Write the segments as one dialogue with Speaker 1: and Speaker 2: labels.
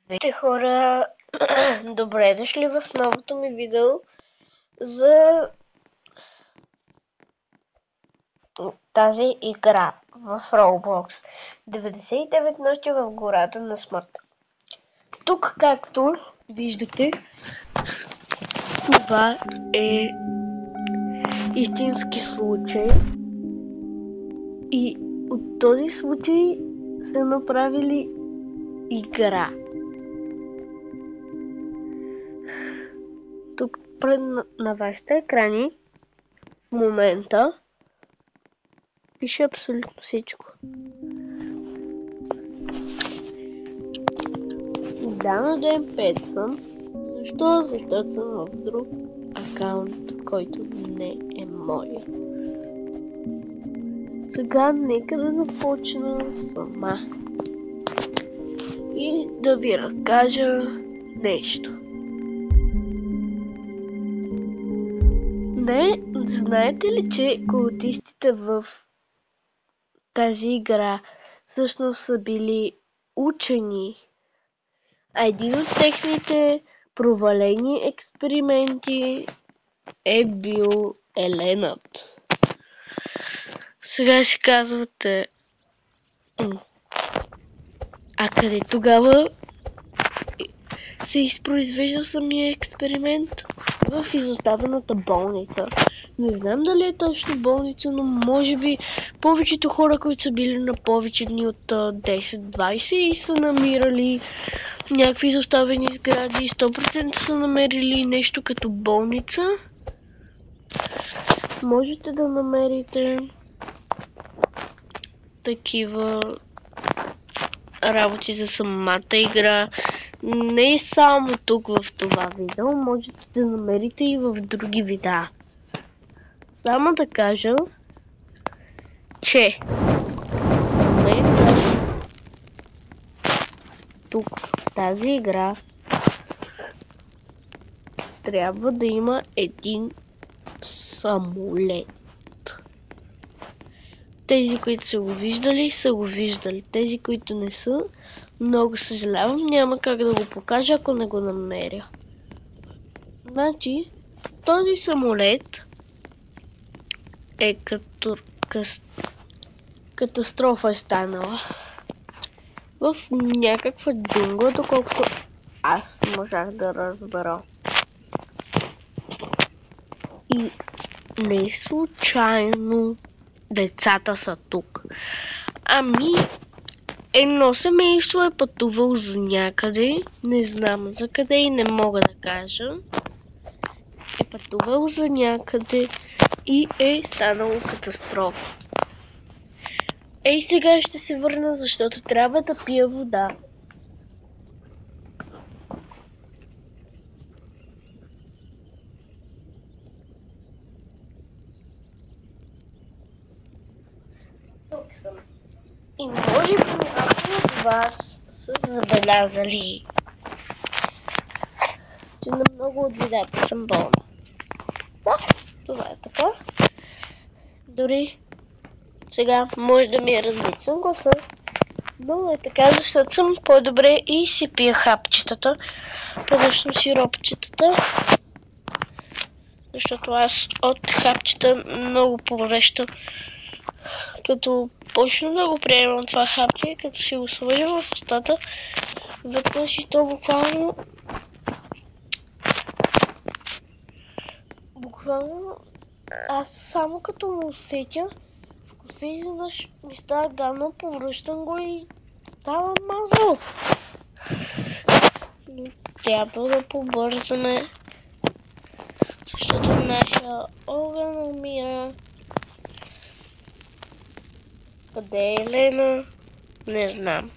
Speaker 1: Здравейте, хора! Добре дошли в новото ми видео за тази игра в Roblox. 99 нощи в гората на смъртта. Тук, както виждате, това е истински случай. И от този случай са направили игра. Тук пред на вашите екрани в момента пише абсолютно всичко. Да, на ден 5 съм. Защо? Защото съм в друг акаунт, който не е мой. Сега нека да започна сама и да ви разкажа нещо. Не, знаете ли, че култистите в тази игра всъщност са били учени? А един от техните провалени експерименти е бил еленът. Сега ще казвате, а къде тогава се изпроизвежда самия експеримент? В изоставената болница. Не знам дали е точно болница, но може би повечето хора, които са били на повече дни от 10-20 и са намирали някакви изоставени сгради, 100% са намерили нещо като болница. Можете да намерите такива работи за самата игра. Не само тук в това видео, можете да намерите и в други видеа. Само да кажа, че тук в тази игра трябва да има един самолет. Тези, които са го виждали, са го виждали. Тези, които не са, много съжалявам, няма как да го покажа, ако не го намеря. Значи, този самолет е като катастрофа е станала. В някаква джунгла, доколкото аз можах да разбера. И не случайно децата са тук. Ами, едно семейство е пътувало за някъде, не знам за къде и не мога да кажа. Е пътувало за някъде и е станало катастрофа. Ей, сега ще се върна, защото трябва да пия вода. Тук съм. И може би някои от вас са забелязали, че на много от видеята съм болна. Да, това е така. Дори сега може да ми е различен гласа, но е така, защото съм по-добре и си пия хапчетата, предъчно сиропчетата, защото аз от хапчета много повреща. Като почна да го приемам това хапче, като си го сложа в устата, веднъж и то буквално аз само като му усетя, вкуса изведнъж ми става гадно, повръщам го и става мазало. Но трябва да побързаме, защото нашия огън умира. Къде е Елена? Не знам.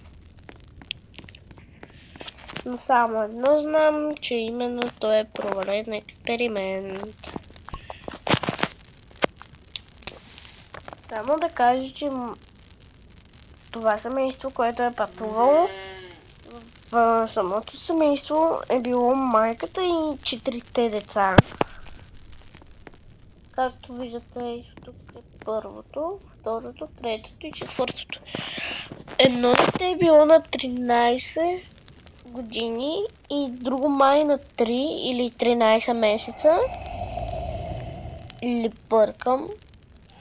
Speaker 1: Но само едно знам, че именно той е провален експеримент. Само да кажа, че това семейство, което е пътувало, в самото семейство е било майката и 4 деца. Както виждате, тук е първото, второто, третото и четвъртото. Едно дете е било на 13 години и друго май на 3 или 13 месеца. Или бъркам.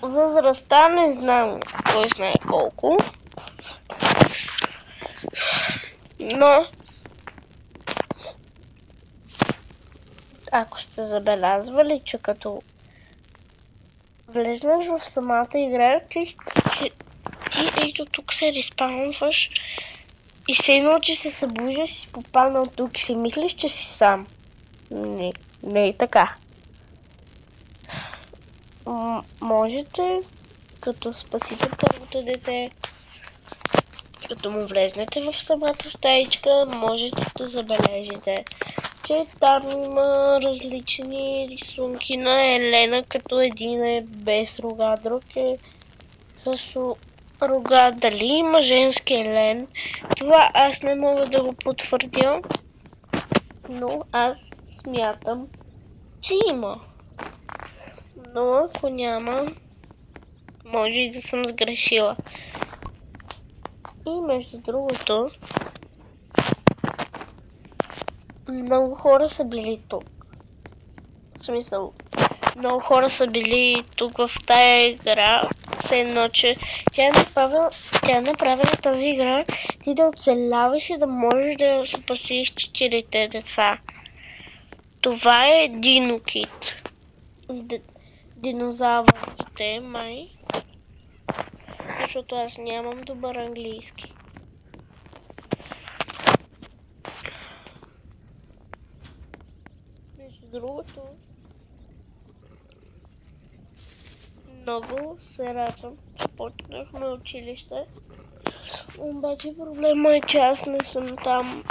Speaker 1: Възрастта не знам кой знае колко. Но ако сте забелязвали, че като влезнеш в самата игра, ти ето тук се респаунваш и се едно, че се събуждаш, си попаднал тук и си мислиш, че си сам. Не е така. Можете, като спасите първото дете, като му влезнете в самата стаичка, можете да забележите, че там има различни рисунки на Елена, като един е без рога, друг е с рога. Дали има женски Елен, това аз не мога да го потвърдя, но аз смятам, че има. Но ако няма, може и да съм сгрешила. И между другото, много хора са били тук. В смисъл, много хора са били тук в тая игра. Все едно, че тя е направила тази игра, ти да оцеляваш и да можеш да спасиш 4 деца. Това е Динокит. Динозаврите, май. Защото аз нямам добър английски. Между другото, много се радвам, че почнахме училище. Обаче проблема е, че аз не съм там.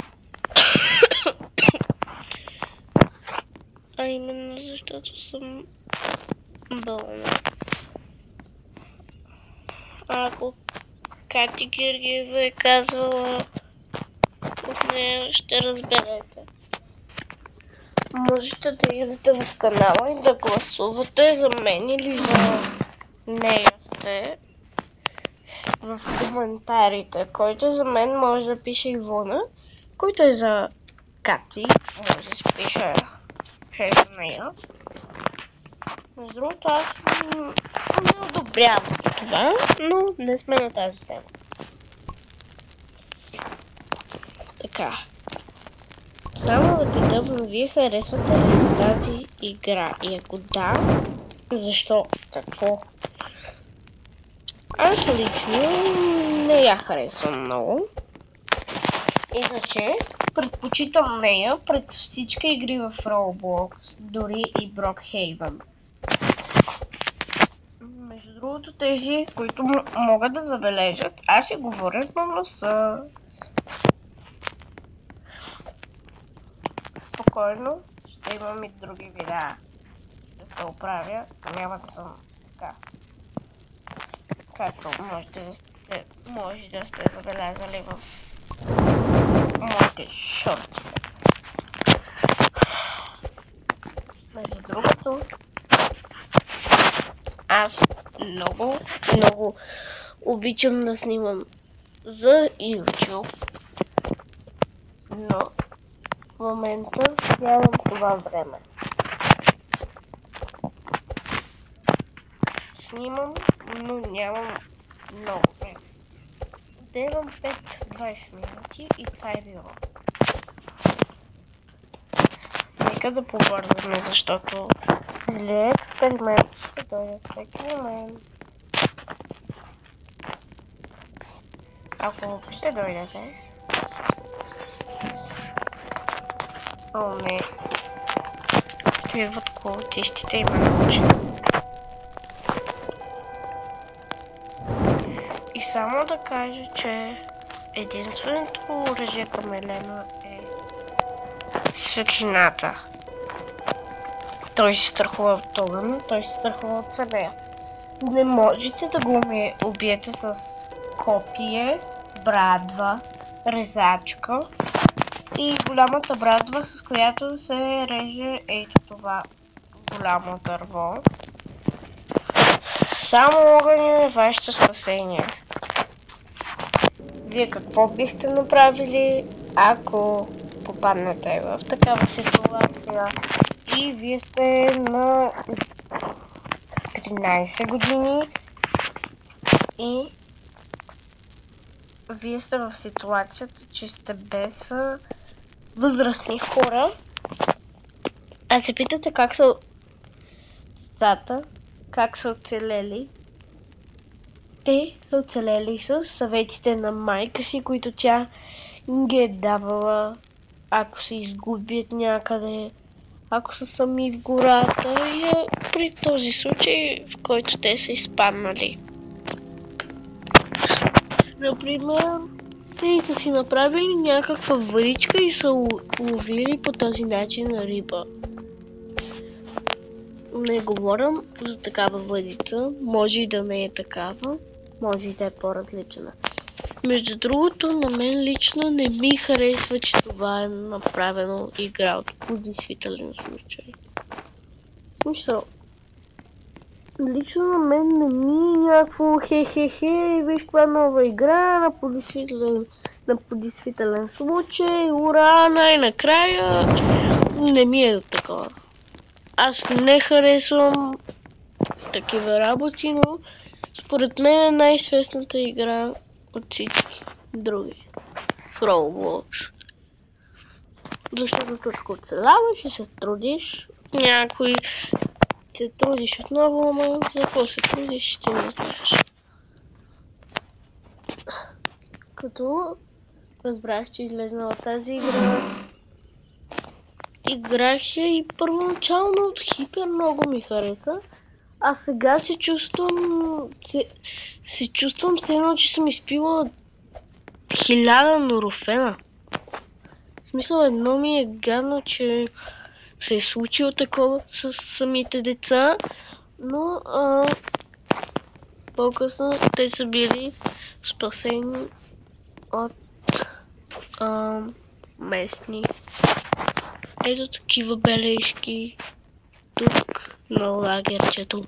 Speaker 1: А именно защото съм болна. Ако Кати Георгиева е казвала от нея, ще разберете. Можете да идете в канала и да гласувате за мен или за нея сте в коментарите. Който е за мен може да пише Ивона, който е за Кати може да си пише за нея. Между другото, аз не одобрявам това, но не сме на тази тема. Така. Само да питам, вие харесвате ли тази игра? И ако да, защо? Какво? Аз лично не я харесвам много. Иначе, предпочитам нея пред всички игри в Roblox, дори и Brookhaven. Между другото, тези, които могат да забележат, аз си говоря на носа. Спокойно, ще имам и други видеа да се оправя, няма да съм така. Както може да сте забелязали в моите шорти. Между другото, аз много обичам да снимам за YouTube, но в момента нямам това време. Снимам, но нямам много време. Давам 5-20 минути и това е било. Нека да побързаме, защото злия експеримент ще дойде всеки момент. Ако ще дойдете. О, не. Идват култистите и ме научи. И само да кажа, че единственото оръжие към Елена е светлината. Той се страхува от огън, той се страхува от нея. Не можете да го убиете с копие, брадва, резачка и голямата брадва, с която се реже ето това голямо дърво. Само огън е вашето спасение. Вие какво бихте направили, ако попаднете в такава ситуация и вие сте на 13 години и вие сте в ситуацията, че сте без възрастни хора, а се питате как са децата, как са оцелели. Те са оцелели с съветите на майка си, които тя ги е давала, ако се изгубят някъде, ако са сами в гората и при този случай, в който те са изпаднали. Например, те са си направили някаква вричка и са ловили по този начин риба. Не говорям за такава въдица, може и да не е такава, може и да е по-различна. Между другото, на мен лично не ми харесва, че това е направено игра от действителен случай. В смисъл, лично на мен не ми е някакво хе-хе-хе, виж каква нова игра на подизвителен случай, ура, най-накрая, не ми е такова. Аз не харесвам такива работи, но според мен е най-свестната игра от всички други в Roblox. Защото тук оцеляваш и се трудиш. Някой се трудиш отново, ама за какво се трудиш, ти не знаеш. Като разбрах, че излезнала тази игра, играх я и първоначално от хипер много ми хареса, а сега се чувствам все едно, че съм изпила 1000 норофена. В смисъл, едно ми е гадно, че се е случило такова с самите деца, но по-късно те са били спасени от местни. Ето такива бележки тук на лагерчето.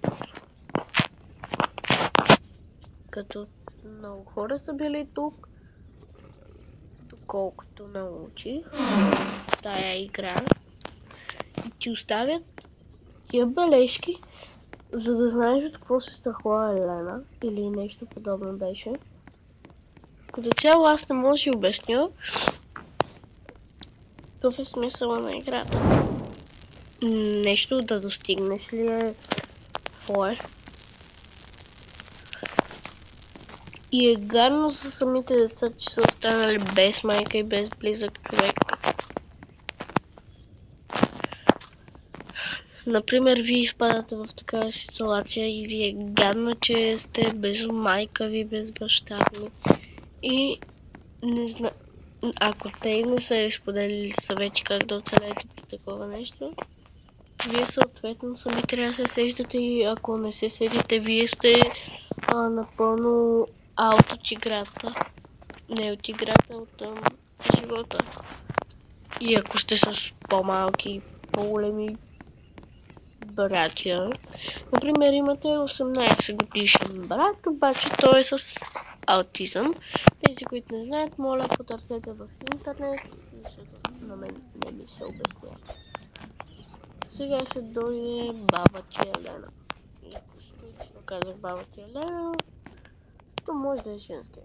Speaker 1: Като много хора са били тук, доколкото научих тая игра, и ти оставят тия бележки, за да знаеш от какво се страхува Елена или нещо подобно беше. Като цяло аз не мога да си обясня какъв е смисъла на играта. Нещо да достигнеш ли е? Какво е? И е гадно за самите деца, че са останали без майка и без близък човек. Например, вие изпадате в такава ситуация и ви е гадно, че сте без майка ви, без баща ви. И не знам, ако те не са изподелили съвети как да оцелеете при такова нещо, вие съответно сами трябва да се сещате и ако не се седите, вие сте напълно аут от играта. Не от играта, от живота. И ако сте с по-малки, по-големи братя, например имате 18 годишен брат, обаче той е с аутизъм. Тези, които не знаят, моля потърсете в интернет, защото на мен не ми се обяснява. Сега ще дойде баба ти Елена. И ако ще казах баба ти Елена, то може да е женска.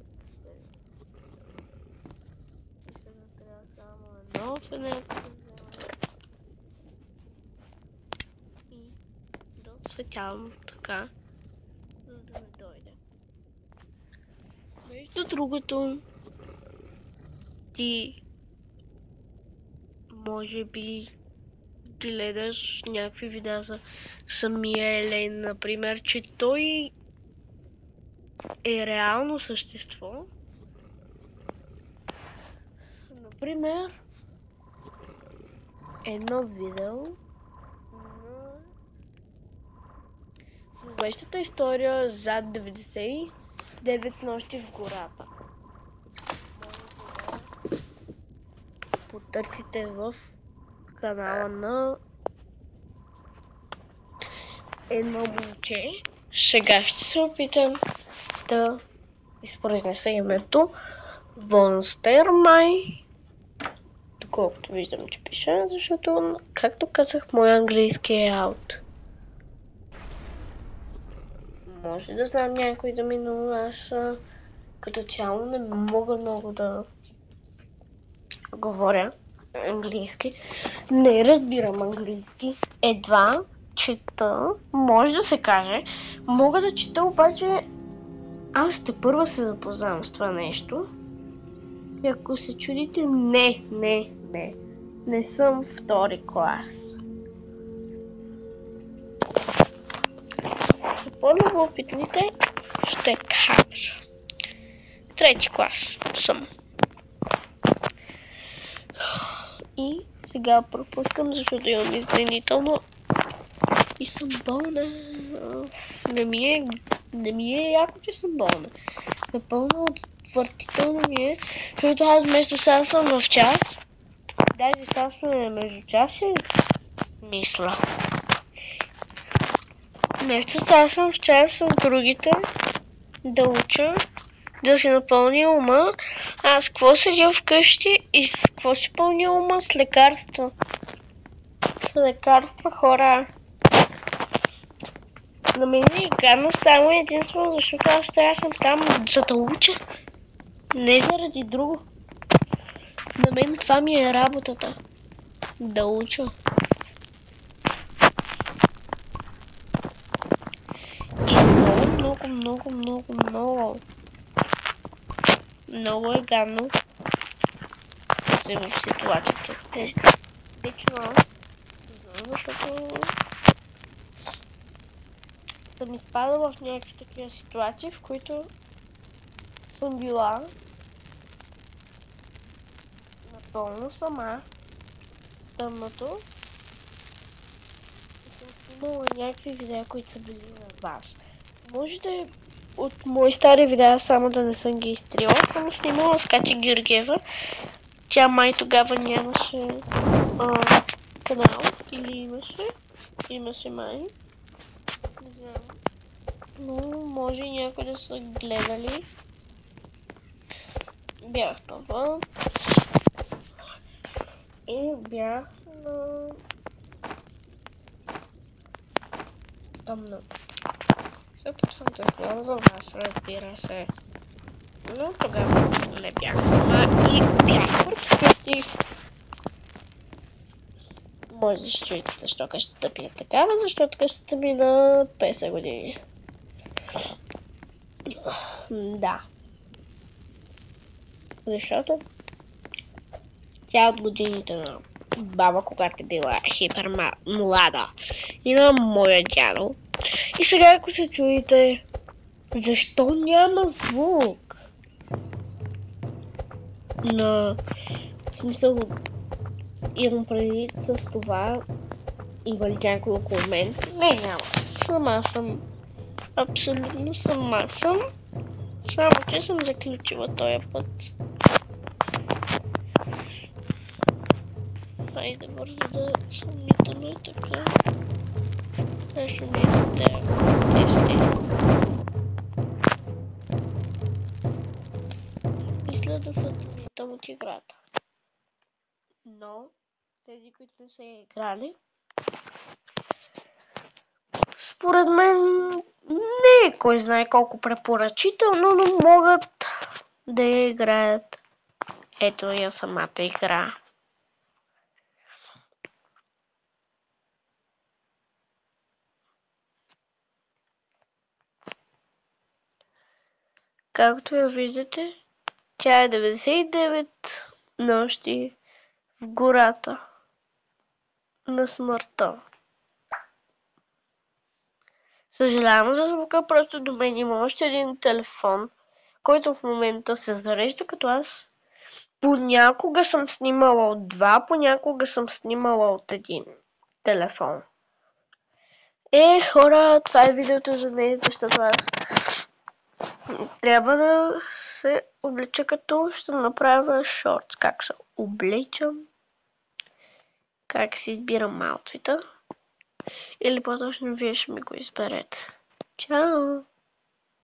Speaker 1: И сега трябва само едно фенерко да взема. И да осветявам така, за да не дойде. Между другото, ти може би гледаш някакви видеа за самия Елен, например, че той е реално същество. Например, едно видео на зловещата история зад 99 нощи в гората. Потърсите в канала на едно момче. Сега ще се опитам да изпроизнеса името. Вонстермай. доколкото виждам, че пиша, защото, както казах, мой английски е аут. Може да знам някой думи, но аз като цяло не мога много да говоря английски. Не разбирам английски. Едва чета, може да се каже. Мога да чета, обаче аз тепърва се запознавам с това нещо. И ако се чудите, не съм втори клас. За по-любопитните ще кажа. Трети клас съм. И сега пропускам, защото имам изменително и съм болна. Не ми е яко, че съм болна. Напълно отвратително ми е, защото аз вместо сега съм в час. Даже сега сме между час и мисля. Вместо сега съм в час с другите да уча, да си напълня ума. Аз какво седя вкъщи и с какво си пълня ума? С лекарства. С лекарства, хора. На мен е гадно само единствено, защото аз трябвам там за да уча. Не заради друго. На мен това ми е работата. Да уча. И много е гадно да се в ситуацията. Лично аз, защото съм изпадала в някакви такива ситуации, в които съм била напълно сама, тъмното, и съм снимала някакви видеа, които са били на вас. Може да е от мои стари видеа, само да не съм ги изтрила. Съм снимала с Катя Георгиева. Тя май тогава нямаше канал, или имаше. Имаше май. Не знам. Но може и някой да са гледали. Бях това. И бях на тъмно. Се опитвам да знам за вас, разбира се. Но тогава не бях сама и бях вкъщи. Може да ще чуете защо къщата ми е такава, защото къщата ми на 50 години. Да. Защото тя от годините на баба, когато е била хипер млада, и на моя дядо. И сега, ако се чуете, защо няма звук? В смисъл, имам преди с това, има ли някой около мен? Не, няма. Сама съм. Абсолютно сама съм. Само, че съм заключила този път. Хайде бързо да съмнително и така. Също не е тести. Мисля да се отмитам от играта. Но тези, които не са играли, според мен не е кой знае колко препоръчително, но могат да я играят. Ето я самата игра. Както я виждате, тя е 99 нощи в гората на смъртта. Съжалявам за звука, просто до мен има още един телефон, който в момента се зарежда, като аз понякога съм снимала от два, понякога съм снимала от един телефон. Хора, това е видеото за нея, защото аз трябва да се облича, като ще направя шортс. Как се обличам, как си избирам аутфита. Или по-точно вие ще ми го изберете. Чао!